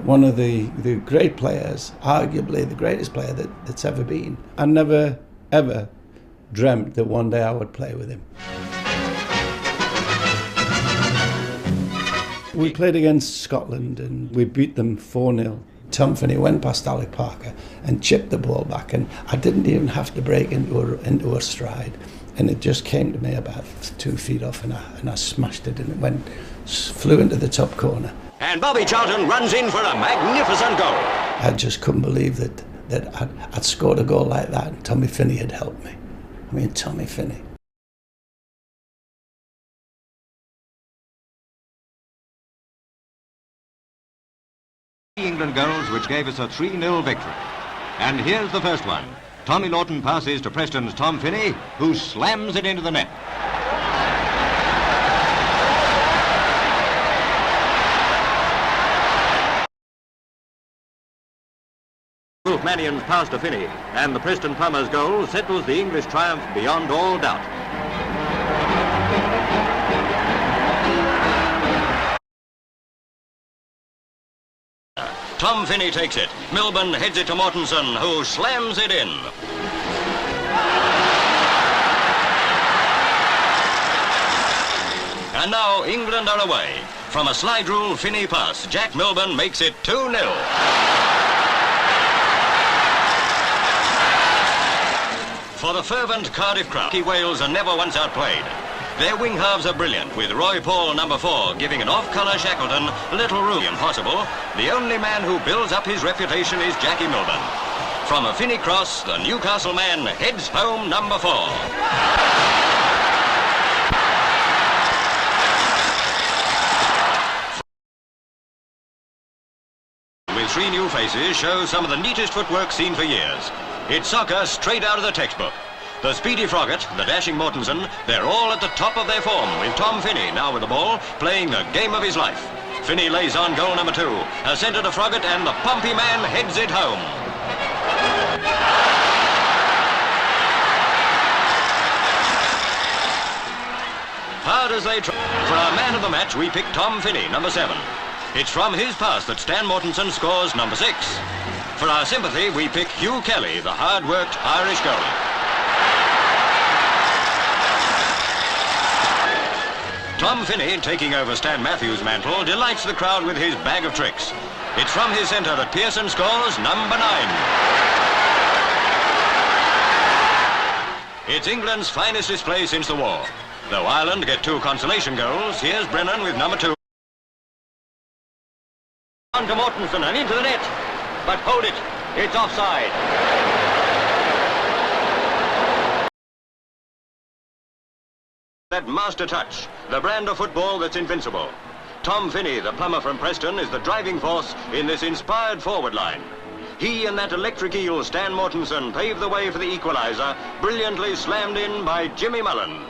one of the great players, arguably the greatest player that's ever been. I never, ever dreamt that one day I would play with him. We played against Scotland and we beat them 4-0. Tom Finney went past Alec Parker and chipped the ball back, and I didn't even have to break into a stride. And it just came to me about 2 feet off, and I smashed it, and it flew into the top corner. And Bobby Charlton runs in for a magnificent goal. I just couldn't believe that I'd scored a goal like that, and Tommy Finney had helped me. I mean, Tommy Finney. England goals which gave us a 3-0 victory. And here's the first one. Tommy Lawton passes to Preston's Tom Finney, who slams it into the net. Mannion's pass to Finney, and the Preston Plumbers' goal settles the English triumph beyond all doubt. Tom Finney takes it. Milburn heads it to Mortensen, who slams it in. And now England are away. From a slide rule Finney pass, Jack Milburn makes it 2-0. For the fervent Cardiff crowd, Wales are never once outplayed. Their wing halves are brilliant, with Roy Paul, number 4, giving an off-colour Shackleton little room impossible. The only man who builds up his reputation is Jackie Milburn. From a Finney cross, the Newcastle man heads home number 4. With 3 new faces, shows some of the neatest footwork seen for years. It's soccer straight out of the textbook. The speedy Froggatt, the dashing Mortensen, they're all at the top of their form, with Tom Finney now with the ball, playing the game of his life. Finney lays on goal number 2. A centre to Froggatt, and the Pompey man heads it home. Hard as they try. For our man of the match, we pick Tom Finney, number 7. It's from his pass that Stan Mortensen scores number 6. For our sympathy, we pick Hugh Kelly, the hard-worked Irish goalie. Tom Finney, taking over Stan Matthews' mantle, delights the crowd with his bag of tricks. It's from his centre that Pearson scores number 9. It's England's finest display since the war. Though Ireland get 2 consolation goals, here's Brennan with number 2. On to Mortensen and into the net. But hold it, it's offside. That master touch, the brand of football that's invincible. Tom Finney, the plumber from Preston, is the driving force in this inspired forward line. He and that electric eel, Stan Mortensen, paved the way for the equaliser, brilliantly slammed in by Jimmy Mullen.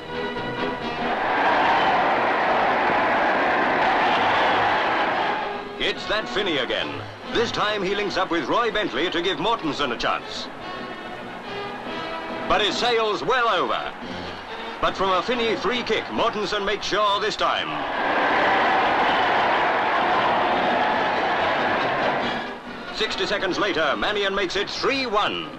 It's that Finney again. This time he links up with Roy Bentley to give Mortensen a chance. But it sails well over. But from a Finney free kick, Mortensen makes sure this time. "60 seconds later, Mannion makes it 3-1.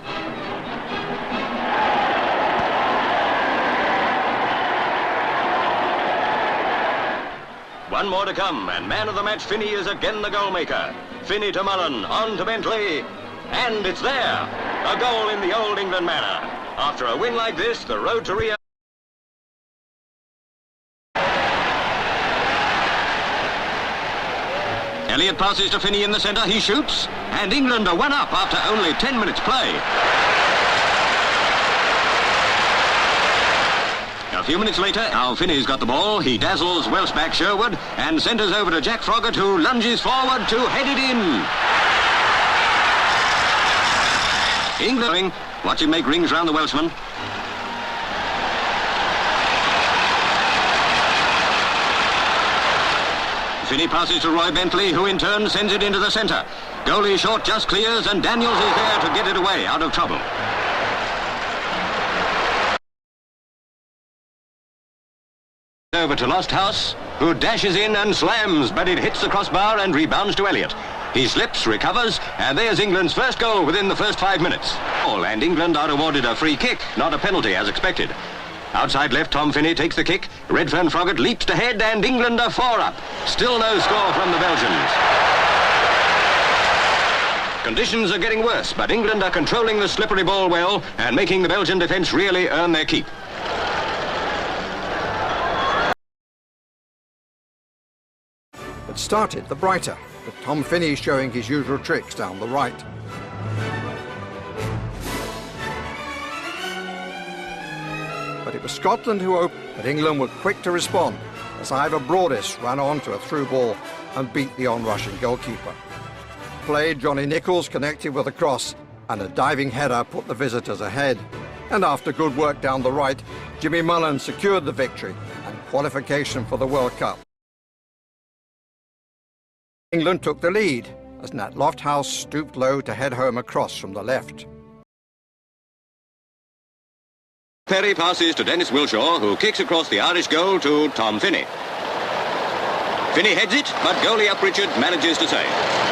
One more to come, and man of the match Finney is again the goal maker. Finney to Mullen, on to Bentley, and it's there. A goal in the old England manner. After a win like this, the road to Rio. Elliott passes to Finney in the centre, he shoots, and England are 1 up after only 10 minutes play. A few minutes later, now Finney's got the ball, he dazzles Welsh back Sherwood, and centres over to Jack Froggatt, who lunges forward to head it in. England, watch him make rings round the Welshman. Finney passes to Roy Bentley, who in turn sends it into the centre. Goalie short just clears, and Daniels is there to get it away out of trouble. Over to Lost House, who dashes in and slams, but it hits the crossbar and rebounds to Elliott. He slips, recovers, and there's England's first goal within the first 5 minutes. And England are awarded a free kick, not a penalty as expected. Outside left, Tom Finney takes the kick. Redfern Froggatt leaps ahead, and England are 4 up. Still no score from the Belgians. Conditions are getting worse, but England are controlling the slippery ball well and making the Belgian defence really earn their keep. It started the brighter, with Tom Finney showing his usual tricks down the right. But it was Scotland who opened, but England were quick to respond as Ivor Broadis ran on to a through ball and beat the on-rushing goalkeeper. Play Johnny Nichols connected with a cross, and a diving header put the visitors ahead. And after good work down the right, Jimmy Mullen secured the victory and qualification for the World Cup. England took the lead as Nat Lofthouse stooped low to head home a cross from the left. Perry passes to Dennis Wilshaw, who kicks across the Irish goal to Tom Finney. Finney heads it, but goalie Uppritchard manages to save.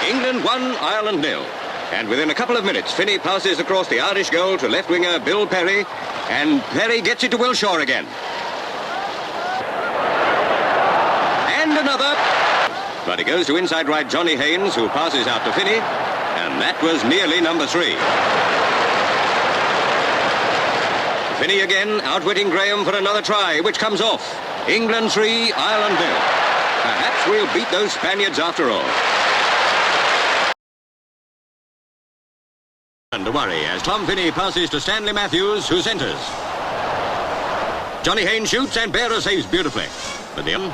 England 1, Ireland 0. And within a couple of minutes, Finney passes across the Irish goal to left winger Bill Perry, and Perry gets it to Wilshaw again. And another. But it goes to inside right Johnny Haynes, who passes out to Finney, and that was nearly number 3. Finney again, outwitting Graham for another try, which comes off. England 3, Ireland 0. Perhaps we'll beat those Spaniards after all. And to worry as Tom Finney passes to Stanley Matthews, who centres. Johnny Haynes shoots and Bearer saves beautifully. But the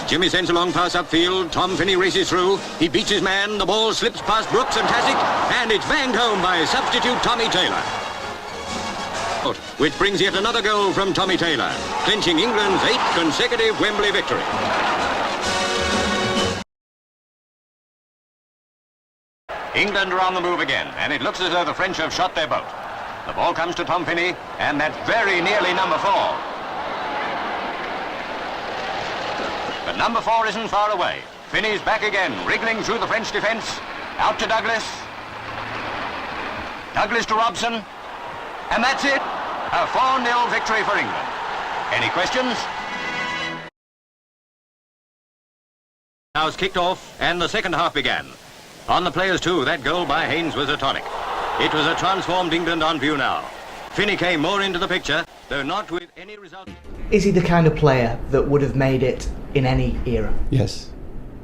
Jimmy sends a long pass upfield. Tom Finney races through. He beats his man. The ball slips past Brooks and Tasic, and it's banged home by substitute Tommy Taylor. Which brings yet another goal from Tommy Taylor, clinching England's 8th consecutive Wembley victory. England are on the move again, and it looks as though the French have shot their boat. The ball comes to Tom Finney, and that's very nearly number 4. But number 4 isn't far away. Finney's back again, wriggling through the French defence. Out to Douglas. Douglas to Robson. And that's it. A 4-0 victory for England. Any questions? Now it's kicked off, and the second half began. On the players too, that goal by Haynes was a tonic. It was a transformed England on view now. Finney came more into the picture, though not with any result. Is he the kind of player that would have made it in any era? Yes.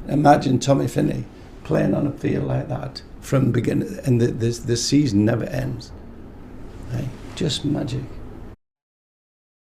Imagine Tommy Finney playing on a field like that from beginning, and the season never ends. Right? Just magic.